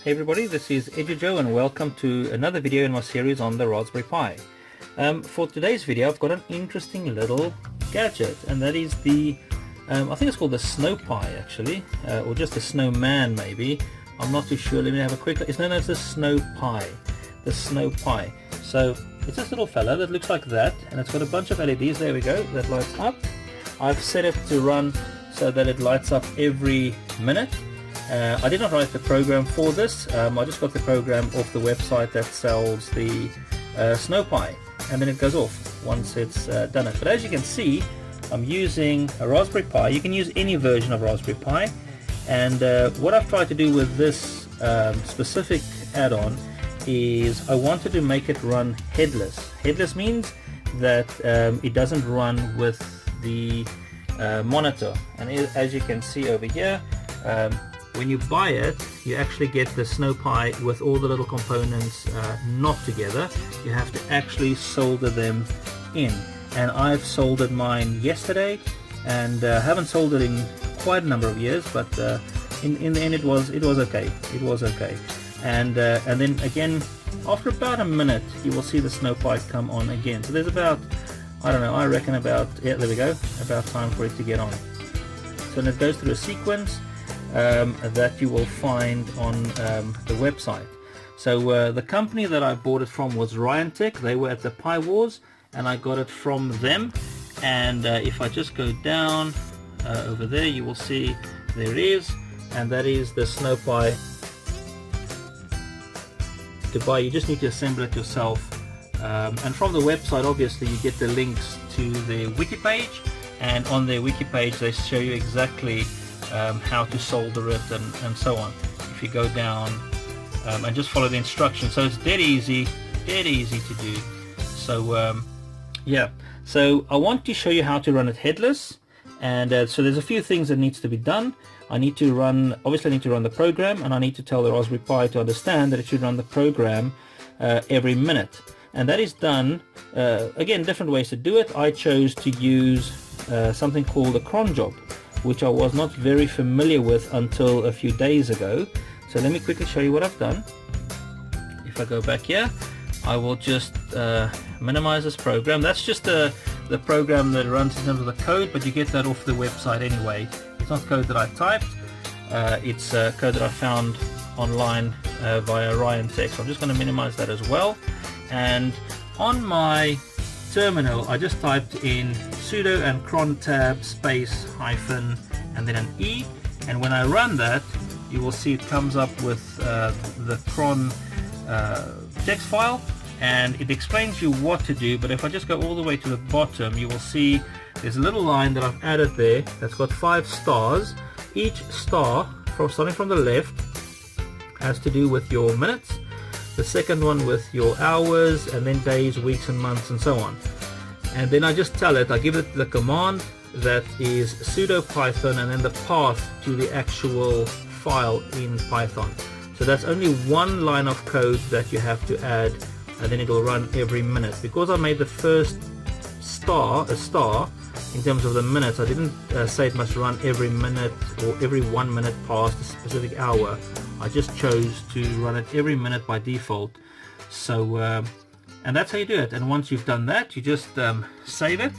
Hey everybody, this is Edujo and welcome to another video in my series on the Raspberry Pi. For today's video I've got an interesting little gadget, and that is the, I think it's called the SnowPi actually, or just the Snowman maybe. I'm not too sure. Let me have a quick look. It's known as the SnowPi. The SnowPi. So it's this little fella that looks like that, and it's got a bunch of LEDs, there we go, that lights up. I've set it to run so that it lights up every minute. I did not write the program for this. I just got the program off the website that sells the SnowPi, and then it goes off once it's done it. But as you can see, I'm using a Raspberry Pi. You can use any version of Raspberry Pi, and what I've tried to do with this specific add-on is I wanted to make it run headless. Headless means that it doesn't run with the monitor, and as you can see over here, when you buy it, you actually get the SnowPi with all the little components not together. You have to actually solder them in, and I've soldered mine yesterday, and haven't soldered in quite a number of years, but in the end it was okay. It was okay, and then again after about a minute you will see the SnowPi come on again. So there's about, I don't know, I reckon about, yeah, there we go, about time for it to get on. So then it goes through a sequence that you will find on the website. So the company that I bought it from was Ryantech. They were at the Pi Wars, and I got it from them. And if I just go down over there, you will see there it is, and that is the SnowPi to buy. You just need to assemble it yourself, and from the website obviously you get the links to their wiki page, and on their wiki page they show you exactly how to solder it and so on. If you go down and just follow the instructions, so it's dead easy to do. So yeah, so I want to show you how to run it headless, and so there's a few things that needs to be done. I need to run the program, and I need to tell the Raspberry Pi to understand that it should run the program every minute, and that is done again, different ways to do it. I chose to use something called a cron job, which I was not very familiar with until a few days ago. So let me quickly show you what I've done. If I go back here, I will just minimize this program. That's just the program that runs in terms of the code, but you get that off the website anyway. It's not code that I typed, it's code that I found online via Ryantech. So I'm just going to minimize that as well, and on my terminal I just typed in sudo and cron tab space hyphen and then an E, and when I run that you will see it comes up with the cron text file, and it explains you what to do. But if I just go all the way to the bottom, you will see there's a little line that I've added there that's got 5 stars. Each star, starting from the left, has to do with your minutes, the second one with your hours, and then days, weeks and months and so on. And then I just tell it, I give it the command that is sudo python and then the path to the actual file in Python. So that's only one line of code that you have to add, and then it will run every minute. Because I made the first star a star in terms of the minutes, I didn't say it must run every minute or every 1 minute past a specific hour. I just chose to run it every minute by default. So and that's how you do it. And once you've done that, you just save it,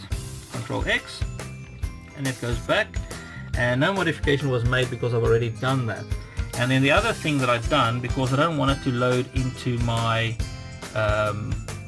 Control X, and it goes back, and no modification was made because I've already done that. And then the other thing that I've done, because I don't want it to load into my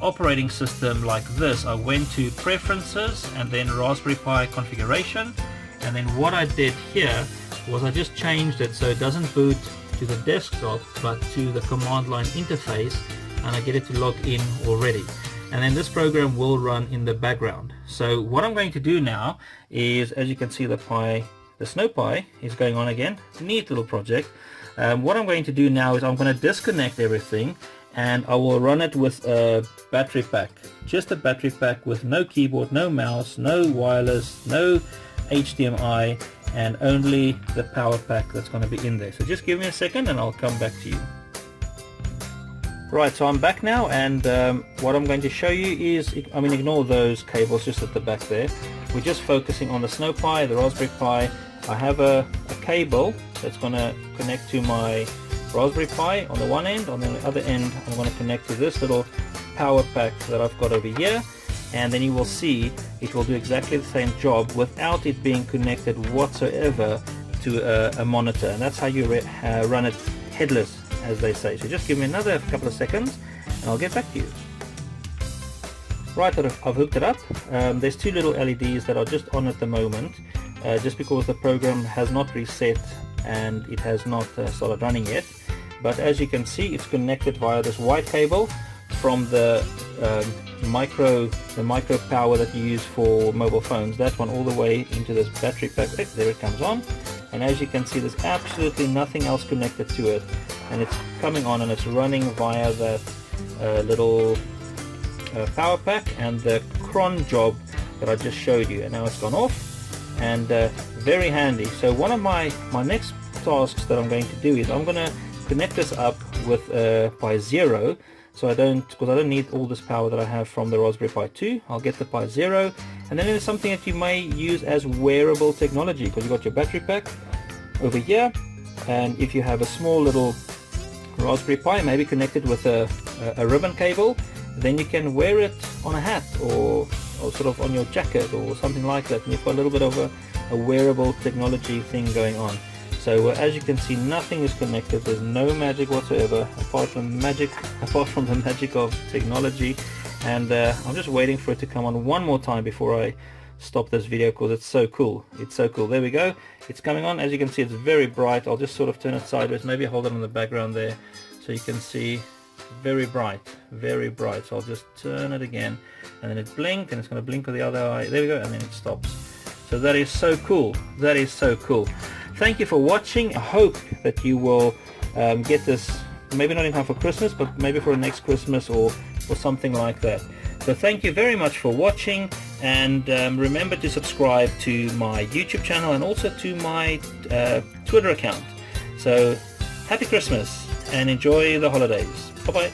operating system like this, I went to Preferences and then Raspberry Pi Configuration, and then what I did here was I just changed it so it doesn't boot to the desktop but to the command line interface, and I get it to log in already, and then this program will run in the background. So what I'm going to do now is, as you can see, the SnowPi is going on again. Neat little project. What I'm going to do now is I'm going to disconnect everything, and I will run it with a battery pack, just a battery pack with no keyboard, no mouse, no wireless, no HDMI, and only the power pack that's going to be in there. So just give me a second and I'll come back to you. Right, so I'm back now, and what I'm going to show you is, ignore those cables just at the back there. We're just focusing on the SnowPi, the Raspberry Pi. I have a cable that's going to connect to my Raspberry Pi on the one end. On the other end I'm going to connect to this little power pack that I've got over here, and then you will see it will do exactly the same job without it being connected whatsoever to a monitor. And that's how you run it headless, as they say. So just give me another couple of seconds and I'll get back to you. Right, I've hooked it up. There's two little LEDs that are just on at the moment, just because the program has not reset and it has not started running yet. But as you can see, it's connected via this white cable from the micro power that you use for mobile phones. That one all the way into this battery pack. There it comes on, and as you can see, there's absolutely nothing else connected to it, and it's coming on and it's running via that little power pack and the cron job that I just showed you. And now it's gone off, and very handy. So one of my next tasks that I'm going to do is I'm going to connect this up with Pi 0, so because I don't need all this power that I have from the Raspberry Pi 2. I'll get the Pi 0, and then there's something that you may use as wearable technology, because you've got your battery pack over here, and if you have a small little Raspberry Pi maybe connected with a ribbon cable, then you can wear it on a hat or sort of on your jacket or something like that, and you've got a little bit of a wearable technology thing going on. So as you can see, nothing is connected. There's no magic whatsoever apart from the magic of technology. And I'm just waiting for it to come on one more time before I stop this video, because it's so cool. It's so cool. There we go. It's coming on. As you can see, it's very bright. I'll just sort of turn it sideways. Maybe hold it on the background there so you can see. Very bright, very bright. So I'll just turn it again, and then it blinked, and it's going to blink with the other eye. There we go, and then it stops. So that is so cool. That is so cool. Thank you for watching. I hope that you will get this, maybe not in time for Christmas, but maybe for the next Christmas or something like that. So thank you very much for watching, and remember to subscribe to my YouTube channel and also to my Twitter account. So happy Christmas and enjoy the holidays. Bye bye.